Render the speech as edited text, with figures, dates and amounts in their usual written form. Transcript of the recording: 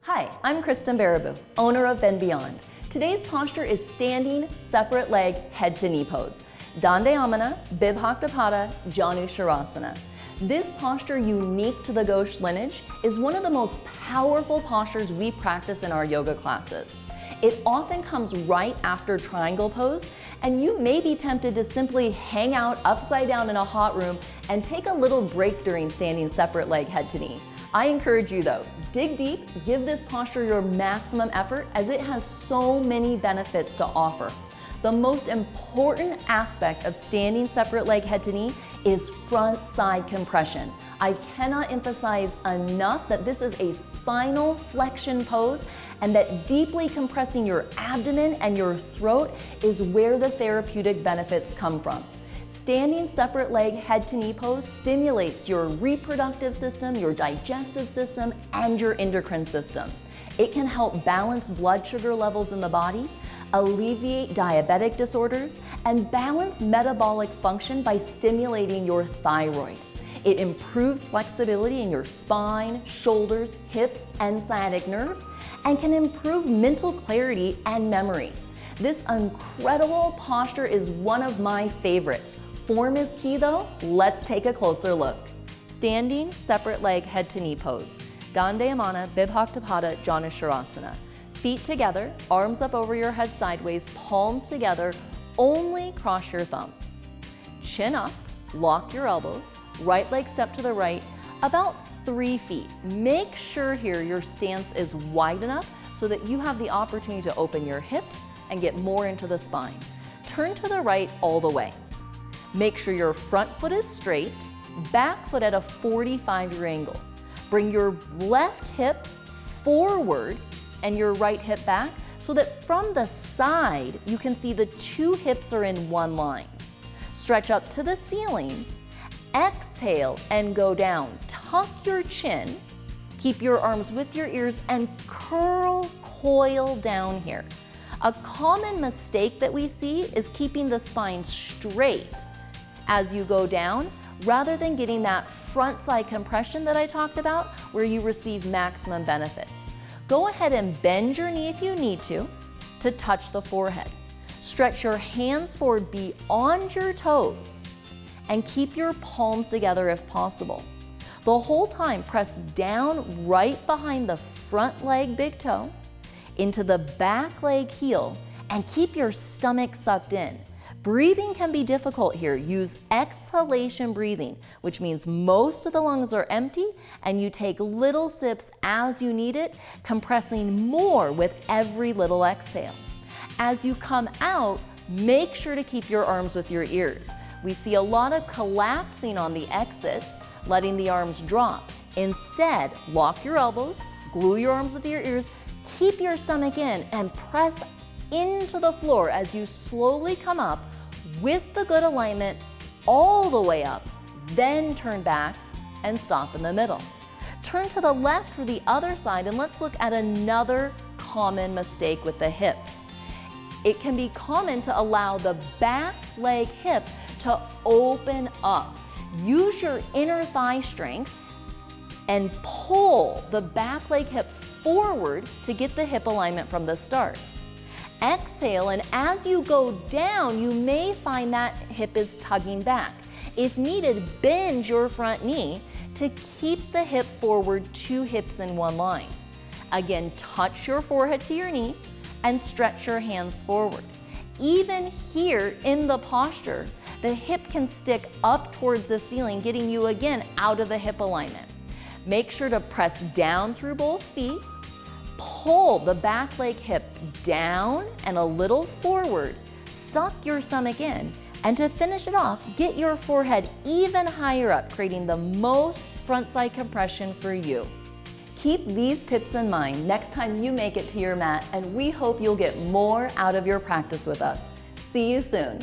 Hi, I'm Kristen Baraboo, owner of Bend Beyond. Today's posture is standing separate leg head to knee pose. Dandayamana, Bibhakta Pada, Janu Shavasana. This posture, unique to the Ghosh lineage, is one of the most powerful postures we practice in our yoga classes. It often comes right after triangle pose, and you may be tempted to simply hang out upside down in a hot room and take a little break during standing separate leg head to knee. I encourage you though, dig deep, give this posture your maximum effort as it has so many benefits to offer. The most important aspect of standing separate leg head to knee is front side compression. I cannot emphasize enough that this is a spinal flexion pose and that deeply compressing your abdomen and your throat is where the therapeutic benefits come from. Standing separate leg head to knee pose stimulates your reproductive system, your digestive system, and your endocrine system. It can help balance blood sugar levels in the body, alleviate diabetic disorders, and balance metabolic function by stimulating your thyroid. It improves flexibility in your spine, shoulders, hips, and sciatic nerve, and can improve mental clarity and memory. This incredible posture is one of my favorites. Form is key though. Let's take a closer look. Standing separate leg head to knee pose. Dandayamana, Bibhakta Pada, Janu Shavasana. Feet together, arms up over your head sideways, palms together, only cross your thumbs. Chin up, lock your elbows, right leg step to the right, about 3 feet. Make sure here your stance is wide enough so that you have the opportunity to open your hips and get more into the spine. Turn to the right all the way. Make sure your front foot is straight, back foot at a 45-degree angle. Bring your left hip forward and your right hip back so that from the side you can see the 2 hips are in one line. Stretch up to the ceiling, exhale and go down. Tuck your chin, keep your arms with your ears and coil down here. A common mistake that we see is keeping the spine straight as you go down rather than getting that front side compression that I talked about where you receive maximum benefits. Go ahead and bend your knee if you need to touch the forehead. Stretch your hands forward beyond your toes and keep your palms together if possible. The whole time, press down right behind the front leg big toe, into the back leg heel, and keep your stomach sucked in. Breathing can be difficult here. Use exhalation breathing, which means most of the lungs are empty and you take little sips as you need it, compressing more with every little exhale. As you come out, make sure to keep your arms with your ears. We see a lot of collapsing on the exits, letting the arms drop. Instead, lock your elbows, glue your arms with your ears, keep your stomach in and press into the floor as you slowly come up with the good alignment all the way up, then turn back and stop in the middle. Turn to the left or the other side and let's look at another common mistake with the hips. It can be common to allow the back leg hip to open up. Use your inner thigh strength and pull the back leg hip forward to get the hip alignment from the start. Exhale, and as you go down, you may find that hip is tugging back. If needed, bend your front knee to keep the hip forward, 2 hips in one line. Again, touch your forehead to your knee and stretch your hands forward. Even here in the posture, the hip can stick up towards the ceiling, getting you again out of the hip alignment. Make sure to press down through both feet, pull the back leg hip down and a little forward, suck your stomach in, and to finish it off, get your forehead even higher up, creating the most front side compression for you. Keep these tips in mind next time you make it to your mat, and we hope you'll get more out of your practice with us. See you soon.